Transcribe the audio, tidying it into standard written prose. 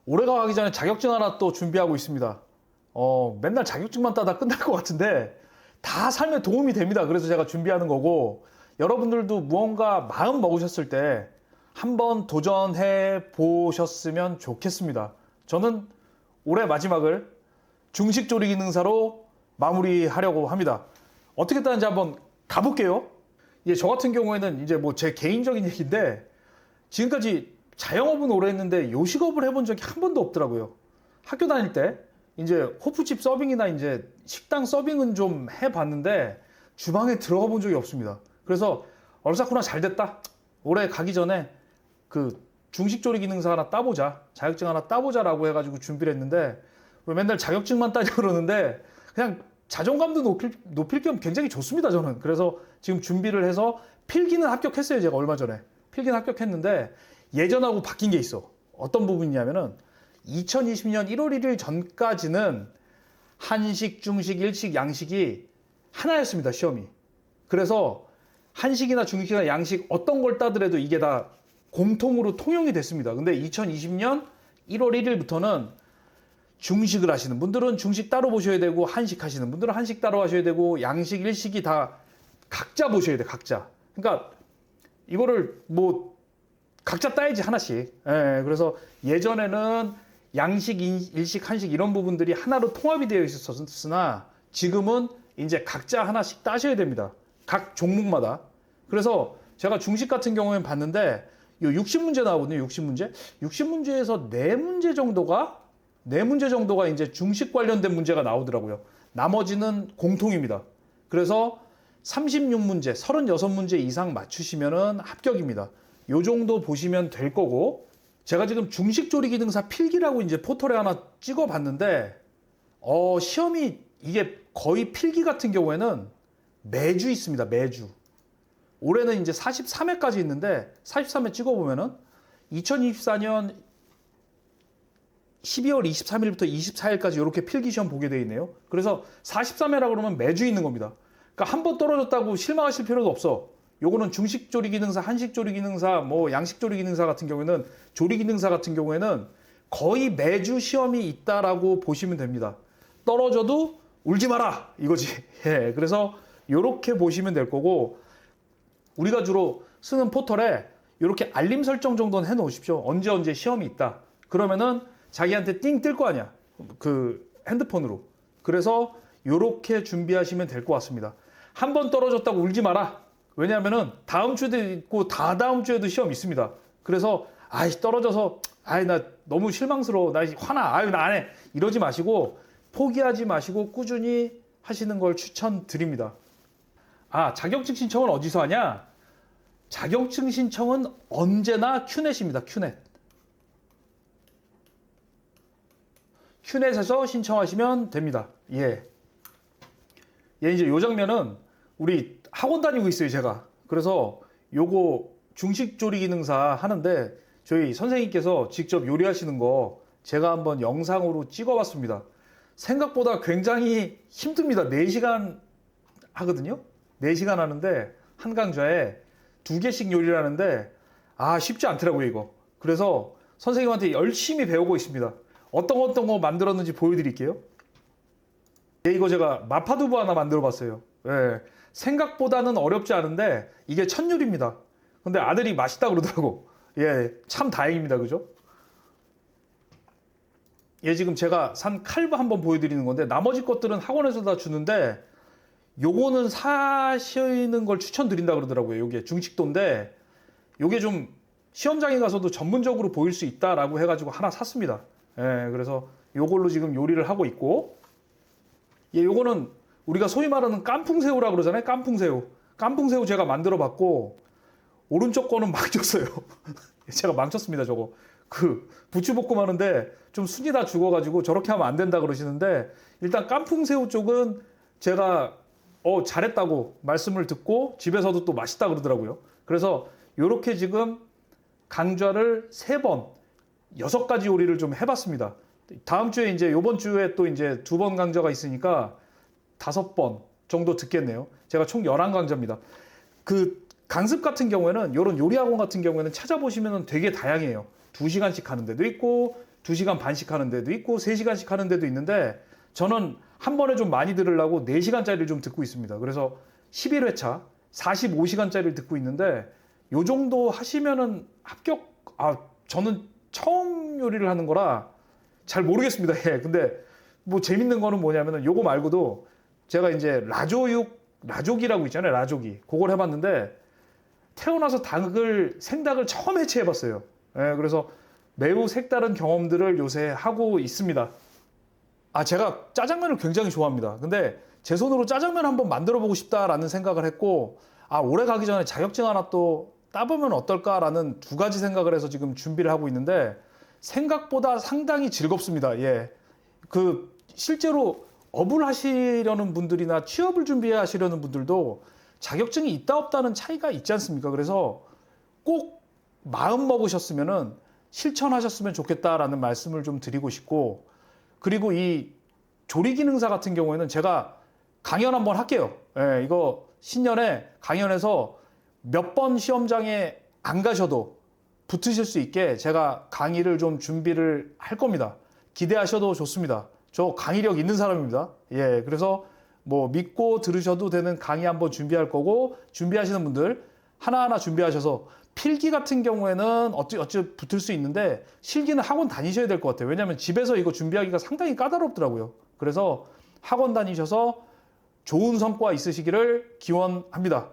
올해가 가기 전에 자격증 하나 또 준비하고 있습니다. 맨날 자격증만 따다 끝날 것 같은데 다 삶에 도움이 됩니다. 그래서 제가 준비하는 거고, 여러분들도 무언가 마음 먹으셨을 때 한번 도전해 보셨으면 좋겠습니다. 저는 올해 마지막을 중식조리 기능사로 마무리하려고 합니다. 어떻게 따는지 한번 가볼게요. 예, 저 같은 경우에는 이제 뭐 제 개인적인 얘기인데, 지금까지 자영업은 오래 했는데 요식업을 해본 적이 한 번도 없더라고요. 학교 다닐 때 이제 호프집 서빙이나 이제 식당 서빙은 좀 해봤는데 주방에 들어가 본 적이 없습니다. 그래서 얼싸구나 잘 됐다. 올해 가기 전에 그 중식조리 기능사 하나 따보자, 자격증 하나 따보자라고 해가지고 준비를 했는데, 왜 맨날 자격증만 따자 그러는데 그냥 자존감도 높일 겸 굉장히 좋습니다, 저는. 그래서 지금 준비를 해서 필기는 합격했어요. 제가 얼마 전에 필기는 합격했는데 예전하고 바뀐 게 있어. 어떤 부분이냐면은 2020년 1월 1일 전까지는 한식, 중식, 일식, 양식이 하나였습니다, 시험이. 그래서 한식이나 중식이나 양식 어떤 걸 따더라도 이게 다 공통으로 통용이 됐습니다. 근데 2020년 1월 1일부터는 중식을 하시는 분들은 중식 따로 보셔야 되고, 한식 하시는 분들은 한식 따로 하셔야 되고, 양식, 일식이 다 각자 보셔야 돼, 각자. 그러니까 이거를 뭐 각자 따야지 하나씩. 예, 그래서 예전에는 양식, 일식, 한식 이런 부분들이 하나로 통합이 되어 있었으나 지금은 이제 각자 하나씩 따셔야 됩니다. 각 종목마다. 그래서 제가 중식 같은 경우에는 봤는데 요 60문제 나오거든요. 60문제. 60문제에서 4문제 정도가 이제 중식 관련된 문제가 나오더라고요. 나머지는 공통입니다. 그래서 36문제, 36문제 이상 맞추시면은 합격입니다. 요 정도 보시면 될 거고, 제가 지금 중식조리 기능사 필기라고 이제 포털에 하나 찍어 봤는데, 시험이 이게 거의 필기 같은 경우에는 매주 있습니다. 매주. 올해는 이제 43회까지 있는데 43회 찍어 보면은 2024년 12월 23일부터 24일까지 이렇게 필기 시험 보게 되어 있네요. 그래서 43회라 그러면 매주 있는 겁니다. 그러니까 한 번 떨어졌다고 실망하실 필요도 없어. 요거는 중식조리 기능사, 한식조리 기능사, 뭐 양식조리 기능사 같은 경우에는, 조리 기능사 같은 경우에는 거의 매주 시험이 있다라고 보시면 됩니다. 떨어져도 울지 마라 이거지. 예, 그래서 요렇게 보시면 될 거고, 우리가 주로 쓰는 포털에 이렇게 알림 설정 정도는 해 놓으십시오. 언제 시험이 있다. 그러면은 자기한테 띵 뜰 거 아니야. 그 핸드폰으로. 그래서 이렇게 준비하시면 될 것 같습니다. 한 번 떨어졌다고 울지 마라. 왜냐하면은 다음 주에도 있고 다다음 주에도 시험 있습니다. 그래서 떨어져서 나 너무 실망스러워. 나 화나. 나 안 해. 이러지 마시고 포기하지 마시고 꾸준히 하시는 걸 추천드립니다. 자격증 신청은 어디서 하냐? 자격증 신청은 언제나 큐넷입니다. 큐넷에서 신청하시면 됩니다. 예, 이제 요 장면은 우리 학원 다니고 있어요, 제가. 그래서 요거 중식조리 기능사 하는데 저희 선생님께서 직접 요리하시는 거 제가 한번 영상으로 찍어봤습니다. 생각보다 굉장히 힘듭니다. 4시간 하거든요. 4시간 하는데 한 강좌에 2개씩 요리를 하는데 쉽지 않더라고요, 이거. 그래서 선생님한테 열심히 배우고 있습니다. 어떤 거 만들었는지 보여드릴게요. 이거 제가 마파두부 하나 만들어 봤어요. 예, 생각보다는 어렵지 않은데 이게 첫 요리입니다. 근데 아들이 맛있다 그러더라고. 예, 참 다행입니다. 그죠? 지금 제가 산 칼부 한번 보여드리는 건데, 나머지 것들은 학원에서 다 주는데 요거는 사시는 걸 추천드린다 그러더라고요. 요게 중식도인데 요게 좀 시험장에 가서도 전문적으로 보일 수 있다라고 해가지고 하나 샀습니다. 예, 그래서 요걸로 지금 요리를 하고 있고, 요거는 우리가 소위 말하는 깐풍새우라 그러잖아요. 깐풍새우 제가 만들어 봤고, 오른쪽 거는 망쳤어요. 제가 망쳤습니다, 저거. 부추볶음 하는데 좀 순이 다 죽어가지고 저렇게 하면 안 된다 그러시는데, 일단 깐풍새우 쪽은 제가 잘했다고 말씀을 듣고 집에서도 또 맛있다 그러더라고요. 그래서 요렇게 지금 강좌를 3번, 6가지 요리를 좀 해봤습니다. 다음 주에 요번 주에 또 2번 강좌가 있으니까 5번 정도 듣겠네요. 제가 총 11강좌입니다. 강습 같은 경우에는, 요런 요리학원 같은 경우에는 찾아보시면 되게 다양해요. 2시간씩 하는 데도 있고, 2시간 반씩 하는 데도 있고 3시간씩 하는 데도 있는데 저는 한 번에 좀 많이 들으려고 4시간짜리를 좀 듣고 있습니다. 그래서 11회차 45시간짜리를 듣고 있는데 요 정도 하시면은 합격. 저는 처음 요리를 하는 거라 잘 모르겠습니다. 예. 근데 뭐 재밌는 거는 뭐냐면은 요거 말고도 제가 이제 라조기라고 있잖아요. 라조기. 그걸 해봤는데 태어나서 생닭을 처음 해체해봤어요. 예. 그래서 매우 색다른 경험들을 요새 하고 있습니다. 제가 짜장면을 굉장히 좋아합니다. 근데 제 손으로 짜장면 한번 만들어 보고 싶다라는 생각을 했고, 올해 가기 전에 자격증 하나 또 따보면 어떨까라는 2가지 생각을 해서 지금 준비를 하고 있는데 생각보다 상당히 즐겁습니다. 예. 실제로 업을 하시려는 분들이나 취업을 준비하시려는 분들도 자격증이 있다 없다는 차이가 있지 않습니까? 그래서 꼭 마음 먹으셨으면은 실천하셨으면 좋겠다라는 말씀을 좀 드리고 싶고, 그리고 이 조리기능사 같은 경우에는 제가 강연 한번 할게요. 예, 이거 신년에 강연에서 몇 번 시험장에 안 가셔도 붙으실 수 있게 제가 강의를 좀 준비를 할 겁니다. 기대하셔도 좋습니다. 저 강의력 있는 사람입니다. 예, 그래서 뭐 믿고 들으셔도 되는 강의 한번 준비할 거고, 준비하시는 분들 하나하나 준비하셔서 필기 같은 경우에는 어찌 붙을 수 있는데 실기는 학원 다니셔야 될 것 같아요. 왜냐하면 집에서 이거 준비하기가 상당히 까다롭더라고요. 그래서 학원 다니셔서 좋은 성과 있으시기를 기원합니다.